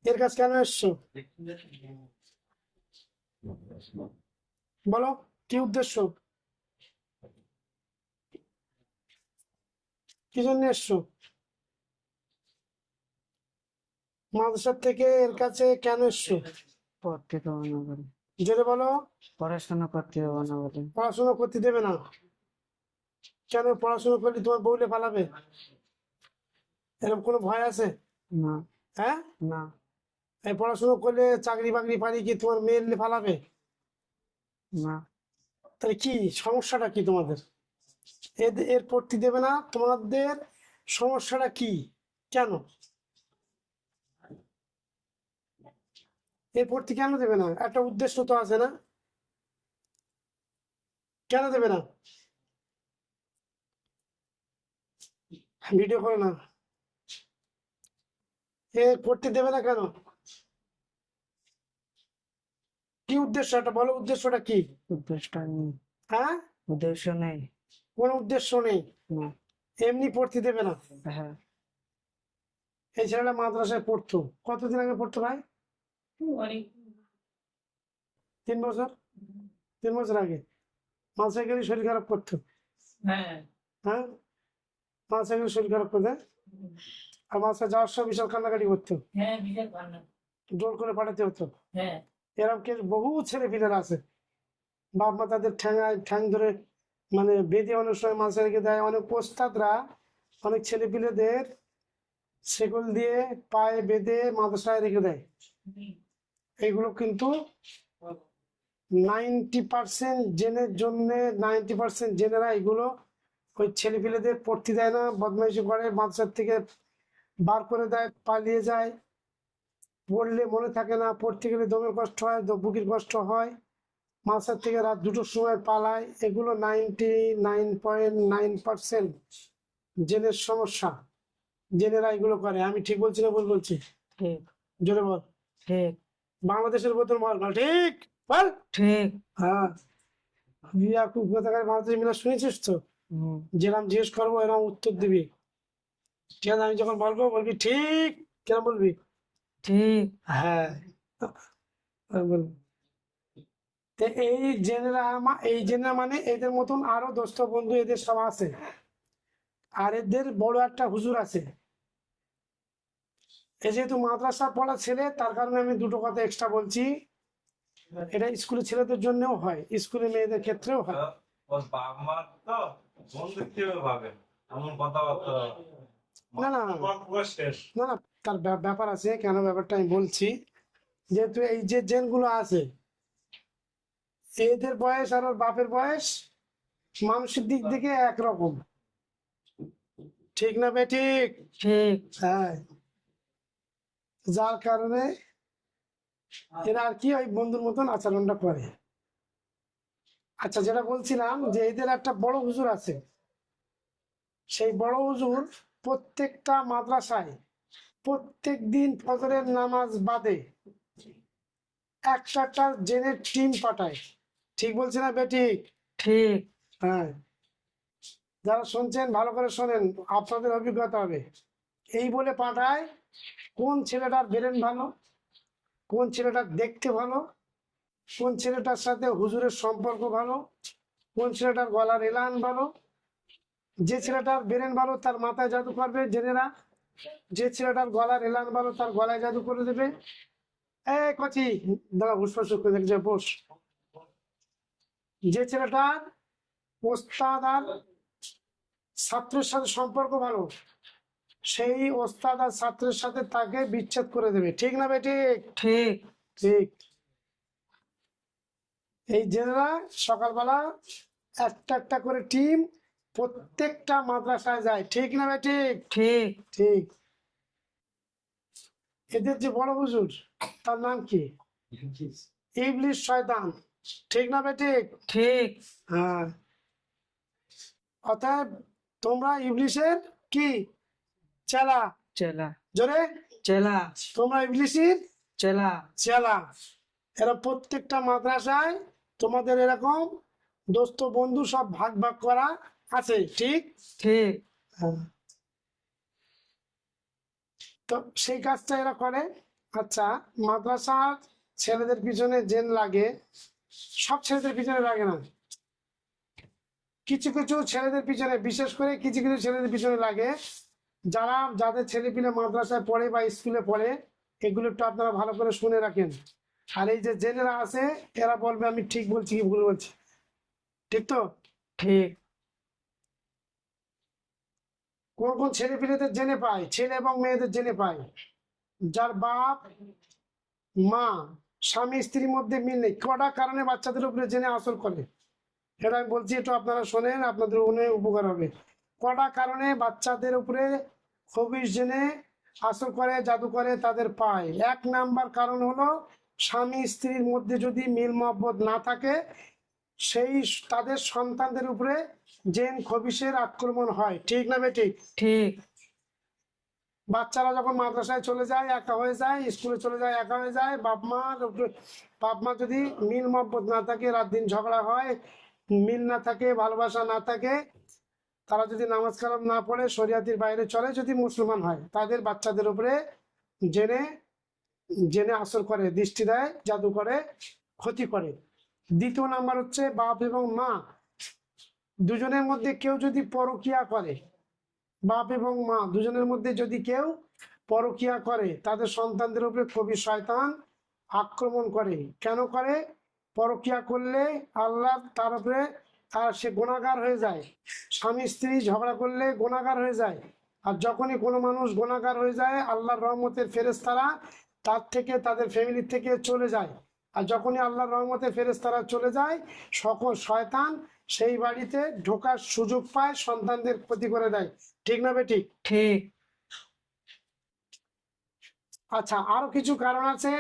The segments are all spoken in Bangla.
এর কাছে কেন এসছো? বলো, কি উদ্দেশ্য, কি জন্য এসছো? মাদ্রাসা থেকে এর কাছে কেন এসছো? পড়তে দেবো না বলে, জোরে বলো। পড়াশোনা করতে দেবো না বলে। পড়াশোনা করতে দেবে না কেন? পড়াশোনা করলে তোমার বউলে পালাবে, এরকম কোনো ভয় আছে? না, হ্যাঁ, না, এই পড়াশোনা করলে চাকরি বাকরি পারি কি তোমার মেয়ের পালাবে? না। তাহলে কি সমস্যাটা কি তোমাদের? এর পড়তে দেবে না, তোমাদের সমস্যাটা কি, কেন এর পড়তে কেন দেবে না? একটা উদ্দেশ্য তো আছে না? কেন দেবে না? ভিডিও করে না, এ পড়তে দেবে না কেন? কি উদ্দেশ্য, একটা বলো, উদ্দেশ্যটা কি? উদ্দেশ্য নেই, হ্যাঁ, উদ্দেশ্য নেই। কোনো উদ্দেশ্য নেই, না। এমনি পড়তে দেবে না। হ্যাঁ। এই ছেলেটা মাদ্রাসায় পড়তো, কতদিন আগে পড়তো ভাই? 3 বছর, 3 বছর আগে মাদ্রাসায় গেলে শরীর খারাপ করতো। হ্যাঁ, হ্যাঁ, মাদ্রাসায় গেলে শরীর খারাপ করতে, আর মাদ্রাসায় যাওয়ার সময় বিশাল কান্নাকাটি করতো, হ্যাঁ, বিশাল কান্না। জোর করে পাঠাতে হতো। হ্যাঁ, এরকম কেস বহু ছেলে পিলেরা আছে, বাপ মা তাদের ঠ্যাং ধরে মানে বেঁধে অনেক সময় মাদ্রাসায় রেখে দেয়। অনেক ওস্তাদরা অনেক ছেলে পিলেদের শেকল দিয়ে পায়ে বেঁধে মাদ্রাসায় রেখে দেয়। এইগুলো কিন্তু 90% জেনের জন্য, 90% জেনেরা এগুলো ওই ছেলেপিলেদের পড়তে দেয় না, বদমাইশি করে, মাদ্রাসার থেকে বার করে দেয়, পালিয়ে যায়, পড়লে মনে থাকে না, পড়তে গেলে দমের কষ্ট হয়, বুকের কষ্ট হয়, মাদ্রাসার থেকে রাত 2টোর সময় পালায়। এগুলো 99.9% জেনের সমস্যা, জেনেরা এগুলো করে। আমি ঠিক বলছি না ভুল বলছি? ঠিক, জোরে বল। ঠিক, বাংলাদেশের বোতল বল, বল ঠিক বল। ঠিক। হ্যাঁ, খুব কোথাকার ভারতের মিনা শুনেছিস তো? হুম। যেরকম জিজ্ঞেস করবো এরকম উত্তর দিবি, ঠিক আছে? আমি যখন বলবো বলবি ঠিক, কেন বলবি? ঠিক। হ্যাঁ, বলবি। তো এই জেনেরা মানে এদের মতন আরো দোস্ত বন্ধু এদের সব আছে। আর এদের বড় একটা হুজুর আছে। এই যেহেতু মাদ্রাসা পড়া ছেলে, তার কারণে আমি দুটো কথা এক্সট্রা বলছি। এটা স্কুলের ছেলেদের জন্যও হয়, স্কুলের মেয়েদের ক্ষেত্রেও হয়। ওর বাপ মা তো বন্ধু কিভাবে ভাবে এমন কথাবার্তা না না পুরো শেষ। না না, তার ব্যাপার আছে, কেন ব্যাপারটা আমি বলছি। যেহেতু এই যে জেনগুলো আছে, এদের বয়স আর ওর বাপের বয়স মানসিক দিক থেকে একরকম, ঠিক না বেঠিক? ঠিক। হ্যাঁ, যার কারণে এরা আর কি ওই বন্ধুর মতন আচরণটা করে। আচ্ছা, যেটা বলছিলাম যে এদের একটা বড় হুজুর আছে, সেই বড় হুজুর প্রত্যেকটা মাদ্রাসায় প্রত্যেক দিন ফজরের নামাজ বাদে একটা জেনের টিম পাঠায়। ঠিক বলছি না বেঠিক? ঠিক। হ্যাঁ, যারা শুনছেন ভালো করে শোনেন, আপনাদের অভিজ্ঞতা হবে। এই বলে পাঠায় কোন ছেলেটার ব্রেন ভালো, কোন ছেলেটার দেখতে ভালো, কোন ছেলেটার সাথে হুজুরের সম্পর্ক ভালো, কোন ছেলেটার গলার এলান ভালো। যে ছেলেটার ব্রেন ভালো তার মাথায় জাদু করবে জেনেরা, যে ছেলেটার গলার এলান ভালো তার গলায় জাদু করে দেবে। কচি, দাঁড়া, ফুসফুস করে দেখছে, বস। যে ছেলেটার ওস্তাদ আর ছাত্রের সাথে সম্পর্ক ভালো, সেই ওস্তাদ আর ছাত্রের সাথে তাকে বিচ্ছেদ করে দেবে। ঠিক না বেঠিক? ঠিক। ঠিক। এই জেনেরা সকালবেলা একটা করে টিম প্রত্যেকটা মাদ্রাসায় যায়। ঠিক না বেঠিক? ঠিক। ঠিক। এদের যে বড় হুজুর, তার নাম কি? ইবলিস, শয়তান। ঠিক না বেঠিক? ঠিক। হ্যাঁ, অতএব তোমরা ইবলিসের কি চেলা? চেলা। জোরে, চেলা। তোমরা ইবলিসের চেলা। চেলা। এরা প্রত্যেকটা মাদ্রাসায় তোমাদের এরকম দোস্ত বন্ধু সব ভাগ ভাগ করা আছে। ঠিক। ঠিক। হ্যাঁ। তো সেই কাজটা এরা করে। আচ্ছা, মাদ্রাসার ছেলেদের পিছনে জেন লাগে, সব ছেলেদের পিছনে লাগে না, কিছু কিছু ছেলেদের পিছনে, বিশেষ করে কিছু কিছু ছেলেদের পিছনে লাগে, যাদের ছেলেপিলে মাদ্রাসায় পড়ে বা স্কুলে পড়ে। এগুলো একটু আপনারা ভালো করে শুনে রাখেন। আর এই যে জেনেরা আছে, এরা বলবে আমি ঠিক বলছি কি ভুল বলছি, ঠিক তো? ঠিক কোন কোন ছেলেপিলেদের জেনে পায়? ছেলে এবং মেয়েদের জেনে পায় যার বাপ মা স্বামী স্ত্রীর মধ্যে মিল নেই। কটা কারণে বাচ্চাদের উপরে জেনে আসর করে, এটা আমি বলছি, একটু আপনারা শোনেন, আপনাদের অনেক উপকার হবে। কটা কারণে বাচ্চাদের উপরে খবিশ জেনে আসর করে, জাদু করে তাদের পায়। 1 নাম্বার কারণ হলো স্বামী স্ত্রীর মধ্যে যদি মিল মহব্বত না থাকে, সেই তাদের সন্তানদের উপরে জেন খবিশের আক্রমণ হয়। ঠিক না বেঠিক? ঠিক বাচ্চারা যখন মাদ্রাসায় চলে যায় একা হয়ে যায়, স্কুলে চলে যায় একা হয়ে যায়, বাপ মা যদি মিল মহব্বত না থাকে, রাত দিন ঝগড়া হয়, মিল না থাকে, ভালোবাসা না থাকে, তারা যদি নামাজ কালাম না পড়ে, শরিয়াতির বাইরে চলে, যদি মুসলমান হয়, তাদের বাচ্চাদের উপরে জেনে জেনে আসর করে, দৃষ্টি দেয়, জাদু করে, ক্ষতি করে। 2 নাম্বার হচ্ছে বাপ এবং মা দুজনের মধ্যে কেউ যদি পরকিয়া করে, বাপ এবং মা দুজনের মধ্যে যদি কেউ পরকিয়া করে, তাদের সন্তানদের উপরে কবি শয়তান আক্রমণ করে। কেন করে? পরকিয়া করলে আল্লাহ তার উপরে সে গুনাহগার হয়ে যায়। স্বামী স্ত্রী ঝগড়া করলে গুনাহগার হয়ে যায়। আর যখনই কোনো মানুষ গুনাহগার হয়ে যায়, আল্লাহর রহমতের ফেরেশতারা তার থেকে, তাদের ফ্যামিলি থেকে চলে যায়। আর যখনই আল্লাহর রহমতের ফেরেশতারা চলে যায়, সকল শয়তান সেই বাড়িতে ঢোকার সুযোগ পায়, সন্তানদের ক্ষতি করে দেয়। ঠিক না বেঠিক? ঠিক আচ্ছা, আরো কিছু কারণ আছে।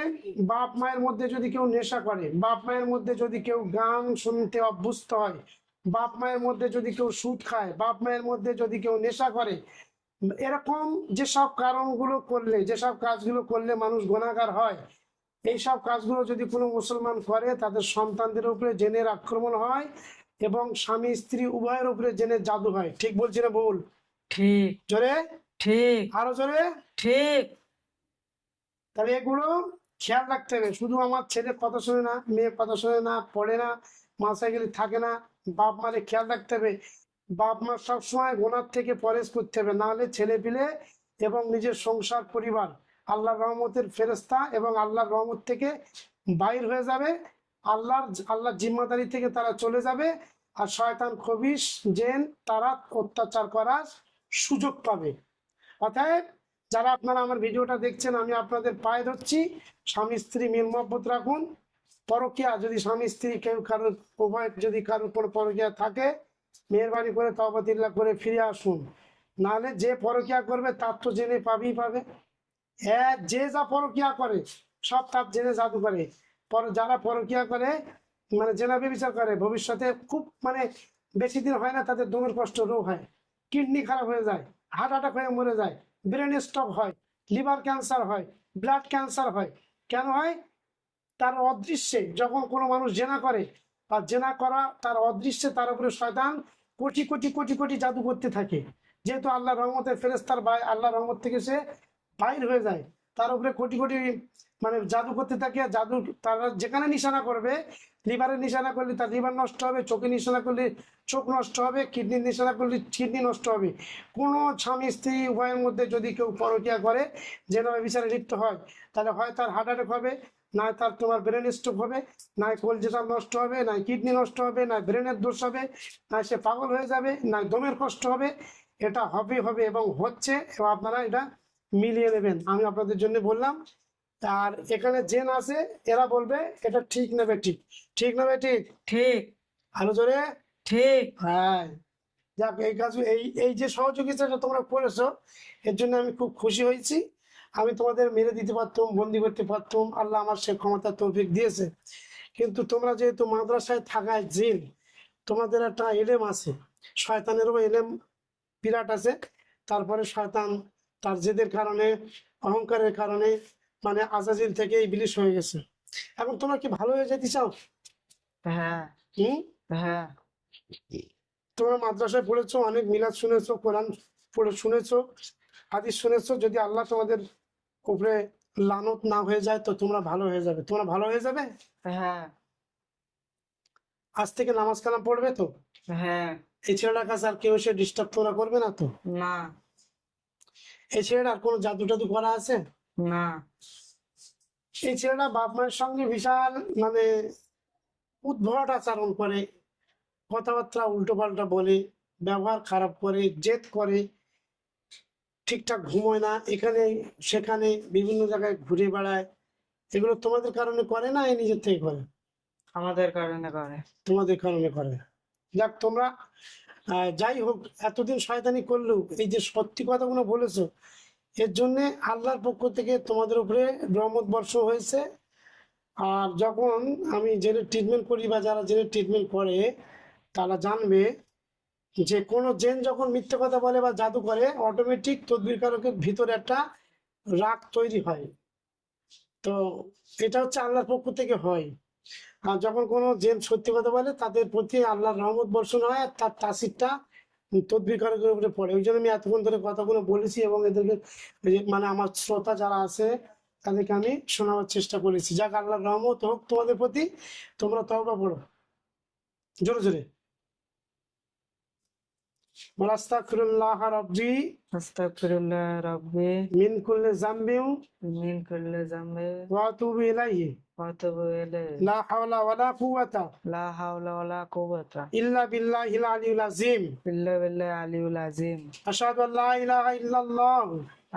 বাপ মায়ের মধ্যে যদি কেউ নেশা করে, বাপ মায়ের মধ্যে যদি কেউ গান শুনতে অভ্যস্ত হয়, বাপ মায়ের মধ্যে যদি কেউ সুদ খায়, বাপ মায়ের মধ্যে যদি কেউ নেশা করে, এরকম যেসব কারণগুলো করলে, যেসব কাজগুলো করলে মানুষ গুনাহগার হয়, এইসব কাজগুলো যদি কোনো মুসলমান করে, তাদের সন্তানদের উপরে জেনের আক্রমণ হয় এবং স্বামী স্ত্রী উভয়ের উপরে জেনের জাদু হয়। ঠিক বলছি না ভুল? ঠিক জোরে, ঠিক আরো জোরে। ঠিক তাহলে এগুলো খেয়াল রাখতে হবে। শুধু আমার ছেলে কথা শোনে না, মেয়ে কথা শোনে না, পড়ে না, মাসায় গেলে থাকে না, বাপ মারে খেয়াল রাখতে হবে। বাপ মা সবসময় গোনার থেকে পরেজ করতে হবে, নাহলে ছেলে পিলে এবং নিজের সংসার পরিবার আল্লাহর রহমতের ফেরেশতা এবং আল্লাহর রহমত থেকে বাইর হয়ে যাবে, আল্লাহর জিম্মাদারি থেকে তারা চলে যাবে। আর শয়তান খবিশ জেন তারা অত্যাচার করার সুযোগ পাবে। অতএব যারা আপনারা আমার ভিডিওটা দেখছেন, আমি আপনাদের পায়ে ধরছি, স্বামী স্ত্রী মিল মহব্বত রাখুন। পরকিয়া যদি স্বামী স্ত্রী কেউ কারোর উভয় যদি কারোর কোনো পরকিয়া থাকে, মেহরবানি করে তওবাতিল্লাহ করে ফিরে আসুন। নাহলে যে পরকিয়া করবে তার তো জেনে পাবেই পাবে। হ্যাঁ, যে যা পরকিয়া করে সব তার জেনে জাদু করে। যারা পরকিয়া করে, মানে জেনা ব্যভিচার করে, ভবিষ্যতে খুব বেশি দিন হয় না, তাদের দমের কষ্ট রোগ হয়, কিডনি খারাপ হয়ে যায়, হার্ট অ্যাটাক হয়ে মরে যায়, ব্রেন স্ট্রোক হয়, লিভার ক্যান্সার হয়, ব্লাড ক্যান্সার হয়। কেন হয়? তার অদৃশ্যে যখন কোনো মানুষ জেনা করে, বা জেনা করা তার অদৃশ্যে, তার উপরে শয়তান কোটি কোটি কোটি কোটি জাদু করতে থাকে। যেহেতু আল্লাহ রহমতের ফেরেশতার আল্লাহ রহমত থেকে সে বাইর হয়ে যায়, তার উপরে কোটি কোটি জাদু করতে থাকে। জাদু তারা যেখানে নিশানা করবে, লিভারে নিশানা করলে তার লিভার নষ্ট হবে, চোখে নিশানা করলে চোখ নষ্ট হবে, কিডনির নিশানা করলে কিডনি নষ্ট হবে। কোনো স্বামী স্ত্রী উভয়ের মধ্যে যদি কেউ পরকিয়া করে, যেভাবে বিচারে লিপ্ত হয়, তাহলে হয় তার হার্ট অ্যাটাক হবে, না তার তোমার ব্রেন স্ট্রোক হবে, না কলজেটা নষ্ট হবে, না কিডনি নষ্ট হবে, না ব্রেনের দোষ হবে, না সে পাগল হয়ে যাবে, না দমের কষ্ট হবে। এটা হবে হবে এবং হচ্ছে, এবং আপনারা এটা মিলিয়ে নেবেন। আমি আপনাদের জন্য বললাম। আর এখানে জেন আছে, এরা বলবে এটা ঠিক নেবে ঠিক, ঠিক নেবে ঠিক, ঠিক আরো জোরে। ঠিক হ্যাঁ, যাক, এই কাজ, এই যে সহযোগিতাটা তোমরা করেছো, এর জন্য আমি খুব খুশি হয়েছি। আমি তোমাদের মেরে দিতে পারতাম, বন্দি করতে পারতাম, আল্লাহ আমার সে ক্ষমতা তৌফিক দিয়েছে। কিন্তু তোমরা যেহেতু মাদ্রাসায় থাকায় জিন, তোমাদের একটা এলেম আছে, শয়তানেরও এলেম বিরাট আছে। তারপরে শয়তান তার জেদের কারণে, অহংকারের কারণে আজাজিল থেকে ইবলিশ হয়ে গেছে। এখন তোমরা কি ভালো হয়ে যেতে চাও? হ্যাঁ হুম, হ্যাঁ তোমরা মাদ্রাসায় পড়েছো, অনেক মিলাদ শুনেছো, কোরআন পড়ে শুনেছো, হাদিস শুনেছো। যদি আল্লাহ তোমাদের উপরে লানত না হয়ে যায় তো তোমরা ভালো হয়ে যাবে। তোমরা ভালো হয়ে যাবে। হ্যাঁ আজ থেকে নামাজ কালাম পড়বে তো। হ্যাঁ এই ছেলেটার কাছে আর কেউ এসে ডিস্টার্ব তোমরা করবে না তো। না এই ছেলেটার কোনো জাদু টাদু করা আছে। না এই ছেলেটা বাপ মায়ের সঙ্গে বিশাল মানে উদ্ভট আচরণ করে, কথাবার্তা উল্টো পাল্টা বলে, ব্যবহার খারাপ করে, জেদ করে, ঠিকঠাক ঘুমোয় না, এখানে সেখানে বিভিন্ন জায়গায় ঘুরে বেড়ায়। এগুলো তোমাদের কারণে করে না এই নিজের থেকে করে। আমাদের কারণে করে। তোমাদের কারণে করে। যাক তোমরা যাই হোক, এতদিন শয়তানি করলেও এই যে সত্যি কথাগুলো বলেছো, এর জন্যে আল্লাহর পক্ষ থেকে তোমাদের উপরে রহমত বর্ষণ হয়েছে। আর যখন আমি জেনে ট্রিটমেন্ট করি বা যারা জেনে ট্রিটমেন্ট করে তারা জানবে যে কোনো জেন যখন মিথ্যে কথা বলে বা জাদু করে, অটোমেটিক তদবিরকারকের ভিতরে একটা রাগ তৈরি হয়। তো এটা হচ্ছে আল্লাহর পক্ষ থেকে হয়। আর যখন কোনো জেন সত্যি কথা বলে তাদের প্রতি আল্লাহর রহমত বর্ষণ হয়, আর তার তাসিরটা তদবিরকারকের উপরে পড়ে। ওই জন্য আমি এতক্ষণ ধরে কথাগুলো বলেছি এবং এদেরকে মানে আমার শ্রোতা যারা আছে তাদেরকে আমি শোনাবার চেষ্টা করেছি। যাক আল্লাহর রহমত হোক তোমাদের প্রতি। তোমরা তওবা পড়ো জোরে জোরে। আস্তাগফিরুল্লাহ রাব্বি আস্তাগফিরুল্লাহ রাব্বি মিন কুল্লি যামবিন মিন কুল্লি যামবি ওয়া আতুবু ইলাইহি ওয়া আতুবু ইলাইহি লা হাওলা ওয়ালা কুওয়াতা লা হাওলা ওয়ালা কুওয়াতা ইল্লা বিল্লাহিল আলিয়্যিল আযীম। ইল্লা বিল্লাহি আলিয়্যিল আযীম। আশহাদু আল্লা ইলাহা ইল্লাল্লাহ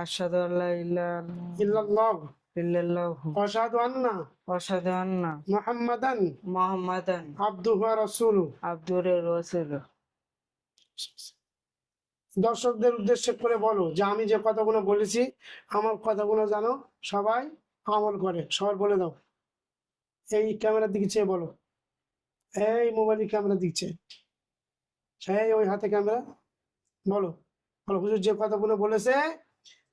আশহাদু আল্লা ইলাহা ইল্লাল্লাহ ইল্লাল্লাহ ওয়া আশহাদু আন্না ওয়া আশহাদু আন্না মুহাম্মাদান মুহাম্মাদান আবদুহু ওয়া রাসূলুহু। আবদুর রাসূলুহ। দর্শকদের উদ্দেশ্যে করে বলো যে আমি যে কথাগুলো বলেছি আমার কথাগুলো যেন সবাই আমল করে। সবার বলে দাও, এই ক্যামেরার দিকে চেয়ে বলো, এই মোবাইলের ক্যামেরার দিকে চেয়ে, সেই ওই হাতে ক্যামেরা, বলো বলো হুজুর যে কথাগুলো বলেছে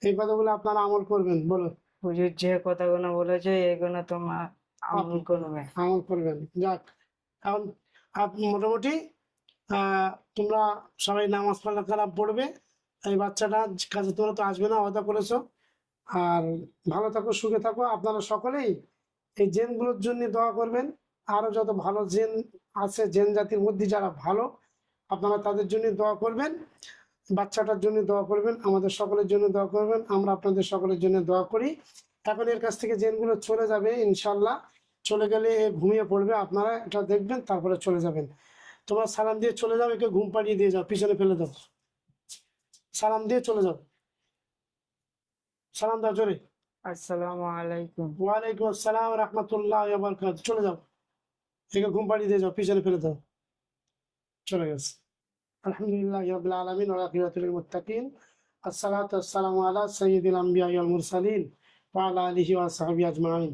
এই কথাগুলো আপনারা আমল করবেন। বলো হুজুর যে কথাগুলো বলেছে এগুলো তোমরা আমল করবে। আমল করবেন। যাক এখন মোটামুটি তোমরা সবাই নামাজ পড়া খারাপ পড়বে। এই বাচ্চাটা কাছে তোমরা তো আসবে না, ওয়াদা করেছো। আর ভালো থাকো, সুখে থাকো। আপনারা সকলেই এই জেনগুলোর জন্য দোয়া করবেন। আরো যত ভালো জেন আছে, জেন জাতির মধ্যে যারা ভালো, আপনারা তাদের জন্য দোয়া করবেন। বাচ্চাটার জন্য দোয়া করবেন, আমাদের সকলের জন্য দোয়া করবেন। আমরা আপনাদের সকলের জন্য দোয়া করি। এখন এর কাছ থেকে জেনগুলো চলে যাবে ইনশাল্লাহ। চলে গেলে এ ঘুমিয়ে পড়বে, আপনারা এটা দেখবেন তারপরে চলে যাবেন। তোমরা সালাম দিয়ে চলে যাও, একে ঘুম পাড়িয়ে দিয়ে যাও, পিছনে ফেলে দাও, সালাম দিয়ে চলে যাও। সালাম দাও জোরে। আসসালামু আলাইকুম। ওয়ালাইকুম আসসালাম রহমতুল্লাহ বারাকাতুহু। চলে যাও, একে ঘুম পাড়িয়ে দিয়ে যাও, পিছনে ফেলে দাও, চলে গেছে। আলহামদুলিল্লাহ রাব্বিল আলামিন ওয়া আখিরাতুল লিল মুত্তাকিন। আসসালাতু ওয়াসসালামু আলা সাইয়্যিদিল আমবিয়া ওয়াল মুরসালিন ওয়া আলা আলিহি ওয়া সাহবিহি আজমাইন।